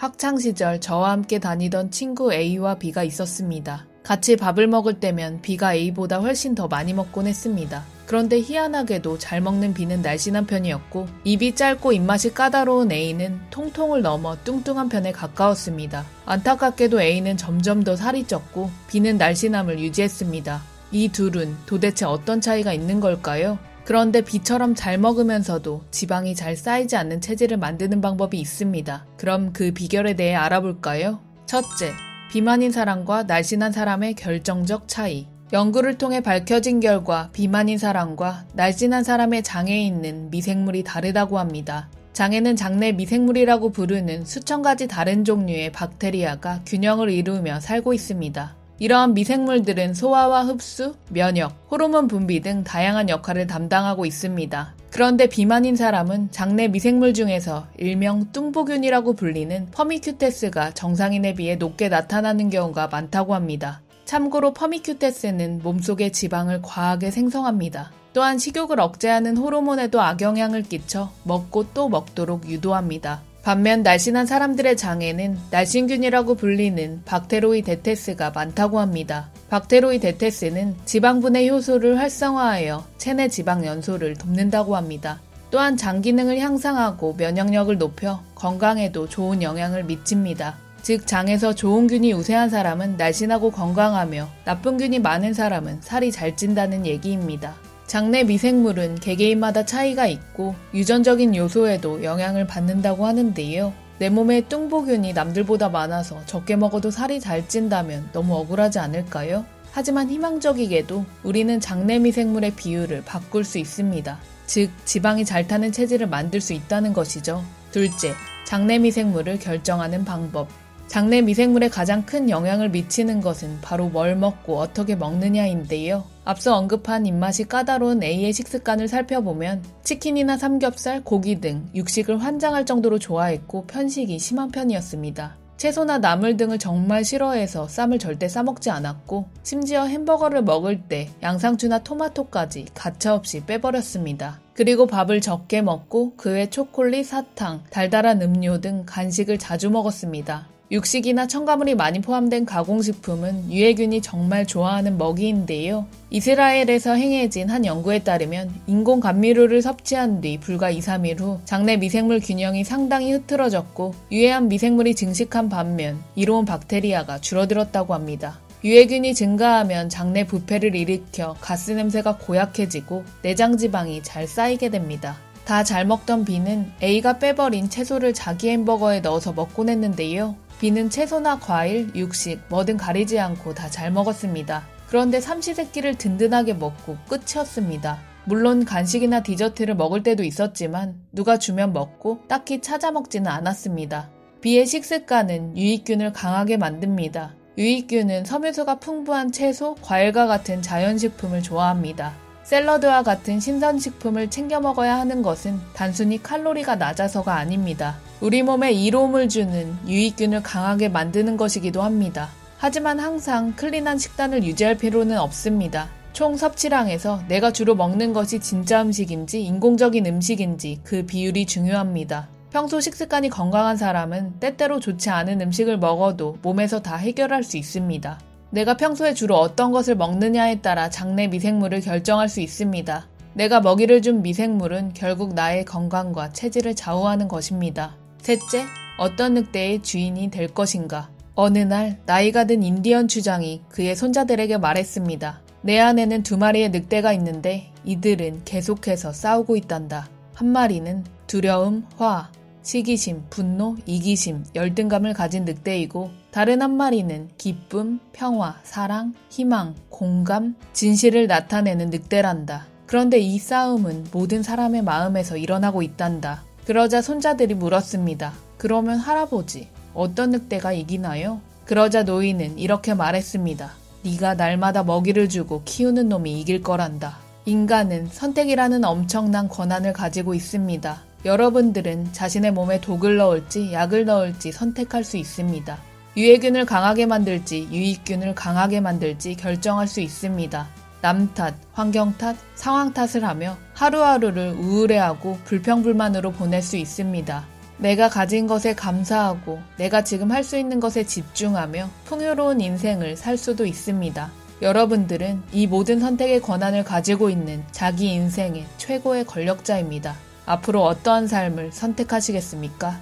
학창시절 저와 함께 다니던 친구 A와 B가 있었습니다. 같이 밥을 먹을 때면 B가 A보다 훨씬 더 많이 먹곤 했습니다. 그런데 희한하게도 잘 먹는 B는 날씬한 편이었고 입이 짧고 입맛이 까다로운 A는 통통을 넘어 뚱뚱한 편에 가까웠습니다. 안타깝게도 A는 점점 더 살이 쪘고 B는 날씬함을 유지했습니다. 이 둘은 도대체 어떤 차이가 있는 걸까요? 그런데 B처럼 잘 먹으면서도 지방이 잘 쌓이지 않는 체질을 만드는 방법이 있습니다. 그럼 그 비결에 대해 알아볼까요? 첫째, 비만인 사람과 날씬한 사람의 결정적 차이. 연구를 통해 밝혀진 결과 비만인 사람과 날씬한 사람의 장에 있는 미생물이 다르다고 합니다. 장에는 장내 미생물이라고 부르는 수천 가지 다른 종류의 박테리아가 균형을 이루며 살고 있습니다. 이러한 미생물들은 소화와 흡수, 면역, 호르몬 분비 등 다양한 역할을 담당하고 있습니다. 그런데 비만인 사람은 장내 미생물 중에서 일명 뚱보균이라고 불리는 퍼미큐테스가 정상인에 비해 높게 나타나는 경우가 많다고 합니다. 참고로 퍼미큐테스는 몸속의 지방을 과하게 생성합니다. 또한 식욕을 억제하는 호르몬에도 악영향을 끼쳐 먹고 또 먹도록 유도합니다. 반면 날씬한 사람들의 장에는 날씬균이라고 불리는 박테로이데테스가 많다고 합니다. 박테로이데테스는 지방분해 효소를 활성화하여 체내 지방 연소를 돕는다고 합니다. 또한 장 기능을 향상하고 면역력을 높여 건강에도 좋은 영향을 미칩니다. 즉 장에서 좋은 균이 우세한 사람은 날씬하고 건강하며 나쁜 균이 많은 사람은 살이 잘 찐다는 얘기입니다. 장내 미생물은 개개인마다 차이가 있고 유전적인 요소에도 영향을 받는다고 하는데요. 내 몸에 뚱보균이 남들보다 많아서 적게 먹어도 살이 잘 찐다면 너무 억울하지 않을까요? 하지만 희망적이게도 우리는 장내 미생물의 비율을 바꿀 수 있습니다. 즉 지방이 잘 타는 체질을 만들 수 있다는 것이죠. 둘째, 장내 미생물을 결정하는 방법. 장내 미생물에 가장 큰 영향을 미치는 것은 바로 뭘 먹고 어떻게 먹느냐인데요. 앞서 언급한 입맛이 까다로운 A의 식습관을 살펴보면 치킨이나 삼겹살, 고기 등 육식을 환장할 정도로 좋아했고 편식이 심한 편이었습니다. 채소나 나물 등을 정말 싫어해서 쌈을 절대 싸먹지 않았고 심지어 햄버거를 먹을 때 양상추나 토마토까지 가차없이 빼버렸습니다. 그리고 밥을 적게 먹고 그 외 초콜릿, 사탕, 달달한 음료 등 간식을 자주 먹었습니다. 육식이나 첨가물이 많이 포함된 가공식품은 유해균이 정말 좋아하는 먹이인데요. 이스라엘에서 행해진 한 연구에 따르면 인공 감미료를 섭취한 뒤 불과 2, 3일 후 장내 미생물 균형이 상당히 흐트러졌고 유해한 미생물이 증식한 반면 이로운 박테리아가 줄어들었다고 합니다. 유해균이 증가하면 장내 부패를 일으켜 가스 냄새가 고약해지고 내장 지방이 잘 쌓이게 됩니다. 다 잘 먹던 B는 A가 빼버린 채소를 자기 햄버거에 넣어서 먹곤 했는데요. B는 채소나 과일, 육식 뭐든 가리지 않고 다 잘 먹었습니다. 그런데 삼시세끼를 든든하게 먹고 끝이었습니다. 물론 간식이나 디저트를 먹을 때도 있었지만 누가 주면 먹고 딱히 찾아 먹지는 않았습니다. B의 식습관은 유익균을 강하게 만듭니다. 유익균은 섬유소가 풍부한 채소, 과일과 같은 자연식품을 좋아합니다. 샐러드와 같은 신선식품을 챙겨 먹어야 하는 것은 단순히 칼로리가 낮아서가 아닙니다. 우리 몸에 이로움을 주는 유익균을 강하게 만드는 것이기도 합니다. 하지만 항상 클린한 식단을 유지할 필요는 없습니다. 총 섭취량에서 내가 주로 먹는 것이 진짜 음식인지 인공적인 음식인지 그 비율이 중요합니다. 평소 식습관이 건강한 사람은 때때로 좋지 않은 음식을 먹어도 몸에서 다 해결할 수 있습니다. 내가 평소에 주로 어떤 것을 먹느냐에 따라 장내 미생물을 결정할 수 있습니다. 내가 먹이를 준 미생물은 결국 나의 건강과 체질을 좌우하는 것입니다. 셋째, 어떤 늑대의 주인이 될 것인가. 어느 날 나이가 든 인디언 추장이 그의 손자들에게 말했습니다. 내 안에는 2마리의 늑대가 있는데 이들은 계속해서 싸우고 있단다. 한 마리는 두려움, 화, 시기심, 분노, 이기심, 열등감을 가진 늑대이고 다른 한 마리는 기쁨, 평화, 사랑, 희망, 공감, 진실을 나타내는 늑대란다. 그런데 이 싸움은 모든 사람의 마음에서 일어나고 있단다. 그러자 손자들이 물었습니다. 그러면 할아버지, 어떤 늑대가 이기나요? 그러자 노인은 이렇게 말했습니다. 네가 날마다 먹이를 주고 키우는 놈이 이길 거란다. 인간은 선택이라는 엄청난 권한을 가지고 있습니다. 여러분들은 자신의 몸에 독을 넣을지 약을 넣을지 선택할 수 있습니다. 유해균을 강하게 만들지 유익균을 강하게 만들지 결정할 수 있습니다. 남 탓, 환경 탓, 상황 탓을 하며 하루하루를 우울해하고 불평불만으로 보낼 수 있습니다. 내가 가진 것에 감사하고 내가 지금 할 수 있는 것에 집중하며 풍요로운 인생을 살 수도 있습니다. 여러분들은 이 모든 선택의 권한을 가지고 있는 자기 인생의 최고의 권력자입니다. 앞으로 어떠한 삶을 선택하시겠습니까?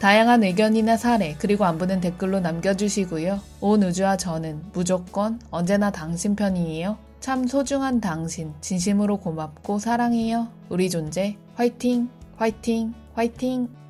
다양한 의견이나 사례 그리고 안부는 댓글로 남겨주시고요. 온 우주와 저는 무조건 언제나 당신 편이에요. 참 소중한 당신 진심으로 고맙고 사랑해요. 우리 존재 화이팅! 화이팅! 화이팅!